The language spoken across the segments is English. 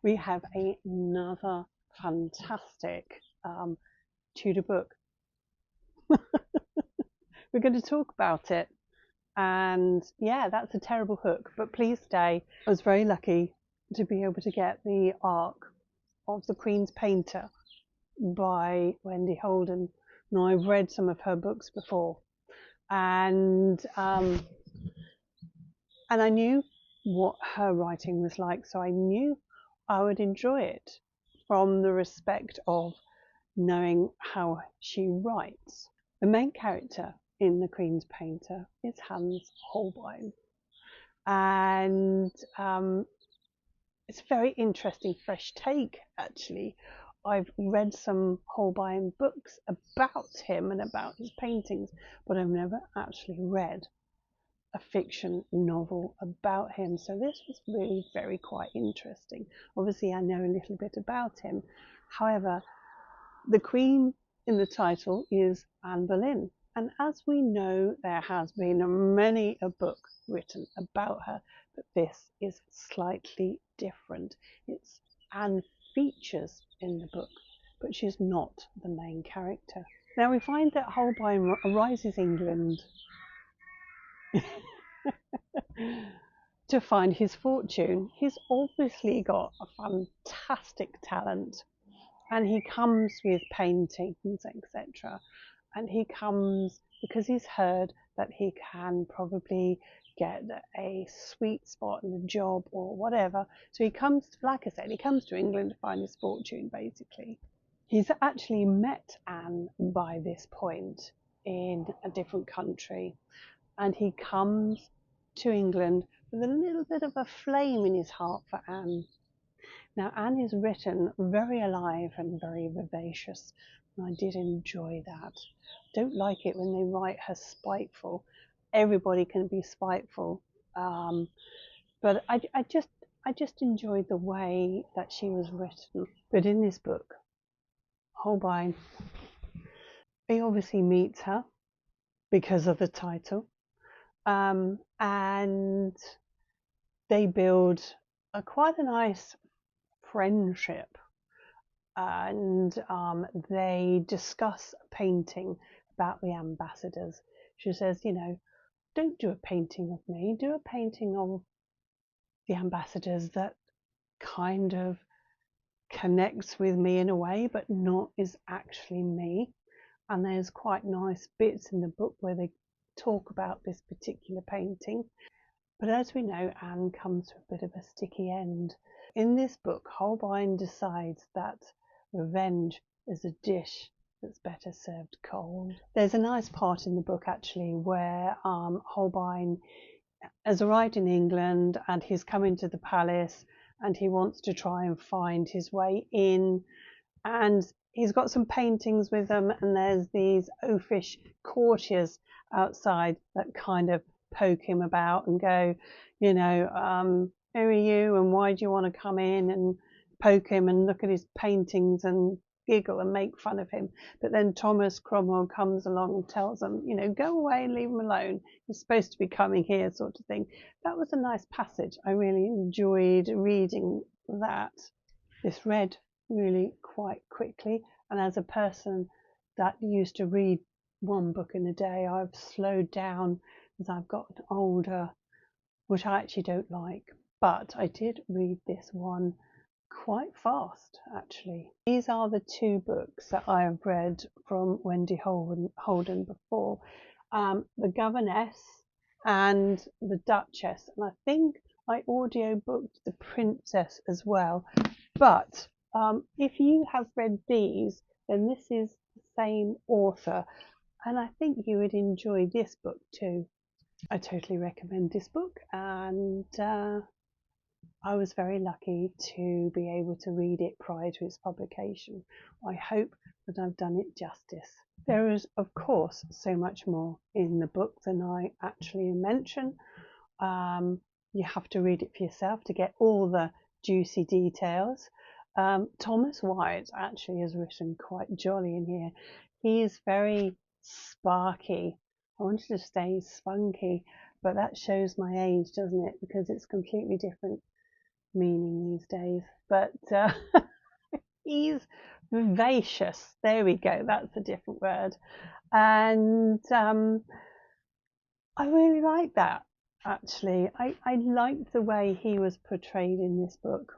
we have another fantastic Tudor book. We're going to talk about it. And yeah, that's a terrible hook, but please stay. I was very lucky to be able to get the Ark of the Queen's Painter by Wendy Holden. Now, I've read some of her books before, and I knew what her writing was like, so I knew I would enjoy it from the respect of knowing how she writes. The main character in The Queen's Painter is Hans Holbein, and it's a very interesting, fresh take actually. I've read some Holbein books about him and about his paintings, but I've never actually read a fiction novel about him. So this was really very quite interesting. Obviously, I know a little bit about him. However, the Queen in the title is Anne Boleyn. And as we know, there has been many a book written about her, but this is slightly different. It's Anne features in the book, but she's not the main character. Now we find that Holbein arises England to find his fortune. He's obviously got a fantastic talent, and he comes with paintings, etc. And he comes because he's heard that he can probably get a sweet spot in a job or whatever. So he comes, like I said, he comes to England to find his fortune, basically. He's actually met Anne by this point in a different country, and he comes to England with a little bit of a flame in his heart for Anne. Now, Anne is written very alive and very vivacious, and I did enjoy that. Don't like it when they write her spiteful. Everybody can be spiteful, but I just enjoyed the way that she was written. But in this book, Holbein, he obviously meets her because of the title, and they build quite a nice friendship, and they discuss painting about the ambassadors. She says, don't do a painting of me, do a painting of the ambassadors that kind of connects with me in a way, but not is actually me. And there's quite nice bits in the book where they talk about this particular painting. But as we know, Anne comes to a bit of a sticky end. In this book, Holbein decides that revenge is a dish that's better served cold. There's a nice part in the book actually where Holbein has arrived in England and he's come into the palace and he wants to try and find his way in, and he's got some paintings with him, and there's these oafish courtiers outside that kind of poke him about and go, who are you and why do you want to come in, and poke him and look at his paintings and giggle and make fun of him. But then Thomas Cromwell comes along and tells them, go away and leave him alone. He's supposed to be coming here, sort of thing. That was a nice passage. I really enjoyed reading that. This read really quite quickly, and as a person that used to read one book in a day, I've slowed down as I've gotten older, which I actually don't like. But I did read this one quite fast, actually. These are the two books that I have read from Wendy Holden before, The Governess and The Duchess, and I think I audiobooked The Princess as well. But if you have read these, then this is the same author, and I think you would enjoy this book too. I totally recommend this book, and I was very lucky to be able to read it prior to its publication. I hope that I've done it justice. There is, of course, so much more in the book than I actually mention. You have to read it for yourself to get all the juicy details. Thomas Wyatt actually has written quite jolly in here. He is very sparky. I wanted to say spunky, but that shows my age, doesn't it? Because it's completely different meaning these days. but he's vivacious. There we go. That's a different word. And I really like that, actually. I liked the way he was portrayed in this book.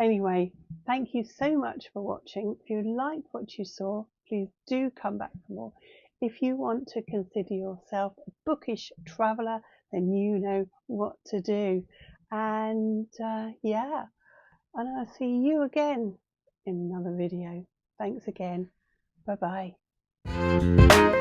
Anyway, thank you so much for watching. If you liked what you saw, please do come back for more. If you want to consider yourself a bookish traveller, then you know what to do. And yeah, and I'll see you again in another video. Thanks again. Bye bye.